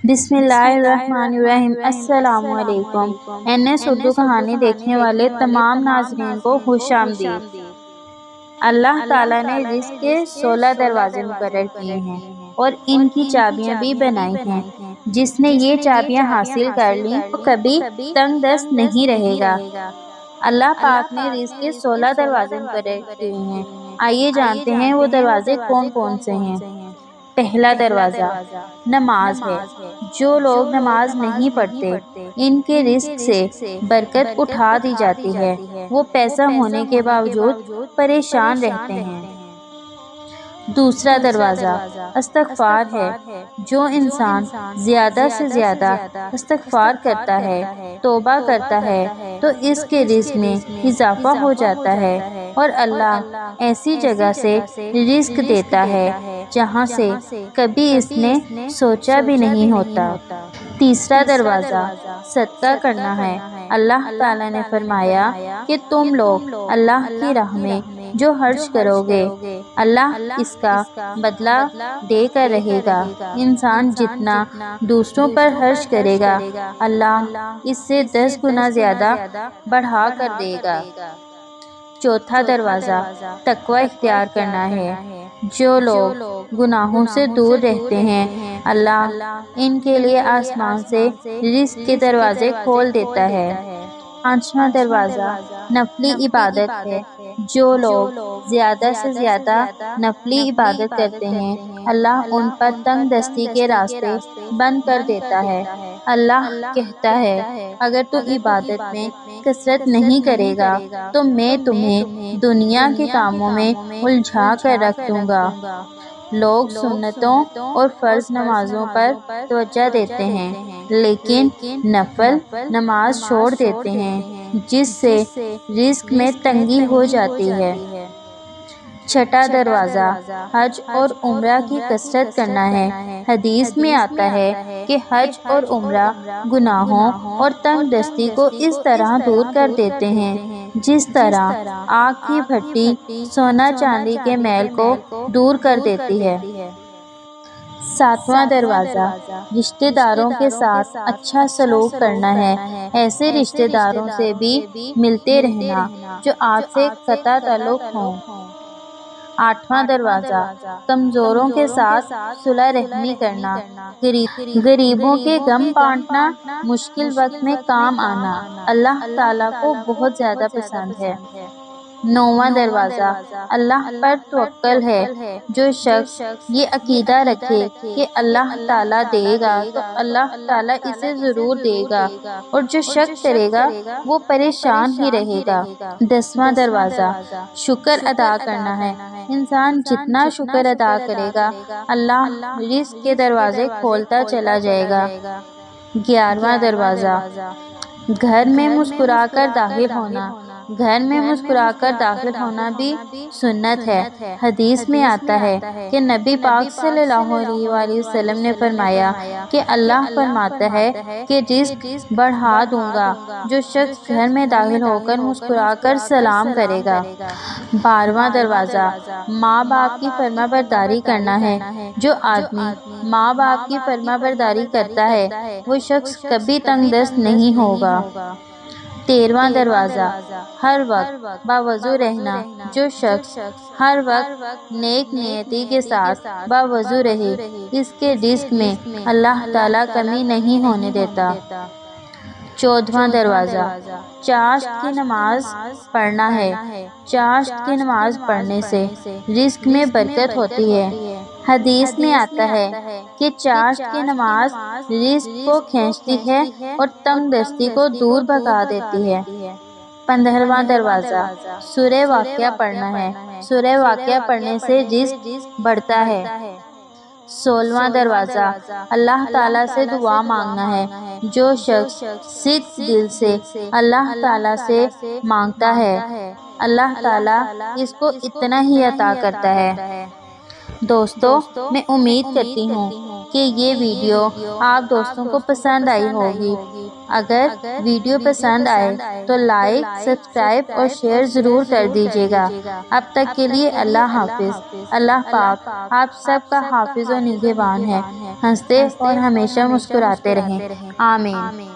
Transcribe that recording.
بسم اللہ الرحمن الرحیم۔ السلام علیکم۔ NS اردو کہانی دیکھنے والے تمام ناظرین کو خوش آمدید۔ اللہ تعالیٰ نے رزق کے 16 دروازے مقرر کیے ہیں اور ان کی چابیاں بھی بنائی ہیں۔ جس نے یہ چابیاں حاصل کر لیں وہ کبھی تنگ دست نہیں رہے گا۔ اللہ پاک نے رزق کے 16 دروازے مقرر کیے ہیں۔ آئیے جانتے ہیں وہ دروازے کون کون سے ہیں۔ پہلا دروازہ نماز ہے۔ جو لوگ نماز نہیں پڑھتے ان کے رزق سے برکت اٹھا دی جاتی ہے۔ وہ پیسہ ہونے کے باوجود پریشان رہتے ہیں۔ دوسرا دروازہ استغفار ہے۔ جو انسان زیادہ سے زیادہ استغفار کرتا ہے، توبہ کرتا ہے تو اس کے رزق میں اضافہ ہو جاتا ہے اور اللہ ایسی جگہ سے رزق دیتا ہے جہاں سے کبھی اس نے سوچا بھی نہیں ہوتا۔ تیسرا دروازہ صدقہ کرنا ہے۔ اللہ تعالیٰ نے فرمایا کہ تم لوگ اللہ کی راہ میں جو خرچ کرو گے اللہ اس کا بدلہ دے کر رہے گا۔ انسان جتنا دوسروں پر خرچ کرے گا اللہ اس سے 10 گنا زیادہ بڑھا کر دے گا۔ چوتھا دروازہ تقوی اختیار کرنا ہے۔ جو لوگ گناہوں سے دور رہتے ہیں اللہ ان کے لیے آسمان سے رزق کے دروازے کھول دیتا ہے۔ پانچواں دروازہ نفلی عبادت ہے۔ جو لوگ زیادہ سے زیادہ نفلی عبادت کرتے ہیں اللہ ان پر تنگ دستی کے راستے بند کر دیتا ہے۔ اللہ کہتا ہے اگر تو عبادت میں کثرت نہیں کرے گا تو میں تمہیں دنیا کے کاموں میں الجھا کر رکھ دوں گا۔ لوگ سنتوں اور فرض نمازوں پر توجہ دیتے ہیں لیکن نفل نماز چھوڑ دیتے ہیں جس سے رزق میں تنگی ہو جاتی ہے۔ چھٹا دروازہ حج اور عمرہ کی کثرت کرنا ہے۔ حدیث میں آتا ہے کہ حج اور عمرہ گناہوں اور تنگ دستی کو اس طرح دور کر دیتے ہیں جس طرح آگ کی بھٹی سونا چاندی کے میل کو دور کر دیتی ہے۔ ساتواں دروازہ رشتہ داروں کے ساتھ اچھا سلوک کرنا ہے۔ ایسے رشتہ داروں سے بھی ملتے رہنا جو آپ سے قطع تعلق ہوں۔ آٹھواں دروازہ کمزوروں کے ساتھ صلح رحمی کرنا۔ غریبوں کے غم بانٹنا، مشکل وقت میں کام آنا اللہ تعالیٰ کو بہت زیادہ پسند ہے۔ نوواں دروازہ اللہ پر توکل ہے۔ جو شخص یہ عقیدہ رکھے کہ اللہ تعالیٰ دے گا تو اللہ تعالیٰ اسے ضرور دے گا اور جو شک کرے گا وہ پریشان ہی رہے گا۔ 10واں دروازہ شکر ادا کرنا ہے۔ انسان جتنا شکر ادا کرے گا اللہ رزق کے دروازے کھولتا چلا جائے گا۔ 11واں دروازہ گھر میں مسکرا کر داخل ہونا۔ گھر میں مسکرا کر داخل ہونا بھی سنت ہے۔ حدیث میں آتا ہے کہ نبی پاک صلی اللہ علیہ وآلہ وسلم نے فرمایا کہ اللہ فرماتا ہے کہ رزق بڑھا دوں گا جو شخص گھر میں داخل ہو کر مسکرا کر سلام کرے گا۔ 12واں دروازہ ماں باپ کی فرما برداری کرنا ہے۔ جو آدمی ماں باپ کی فرما برداری کرتا ہے وہ شخص کبھی تنگ دست نہیں ہوگا۔ 13واں دروازہ ہر وقت باوضو رہنا۔ جو شخص ہر وقت نیک نیتی کے ساتھ باوضو رہے اس کے رزق میں اللہ تعالیٰ کمی نہیں ہونے دیتا۔ 14واں دروازہ چاشت کی نماز پڑھنا ہے۔ چاشت کی نماز پڑھنے سے رزق میں برکت ہوتی ہے۔ حدیث میں آتا ہے کہ چاشت کی نماز رزق کو کھینچتی ہے اور تنگ دستی کو دور بھگا دیتی ہے۔ 15واں دروازہ سورہ واقعہ پڑھنا ہے۔ سورہ واقعہ پڑھنے سے رزق بڑھتا ہے۔ 16واں دروازہ اللہ تعالیٰ سے دعا مانگنا ہے۔ جو شخص صدق دل سے اللہ تعالیٰ سے مانگتا ہے اللہ تعالیٰ اس کو اتنا ہی عطا کرتا ہے۔ دوستو میں امید کرتی ہوں کہ یہ ویڈیو آپ دوستوں کو پسند آئی ہوگی۔ اگر ویڈیو پسند آئے تو لائک، سبسکرائب اور شیئر ضرور کر دیجیے گا۔ اب تک کے لیے اللہ حافظ۔ اللہ پاک آپ سب کا حافظ و نگہبان ہے۔ ہنستے اور ہمیشہ مسکراتے رہیں۔ آمین۔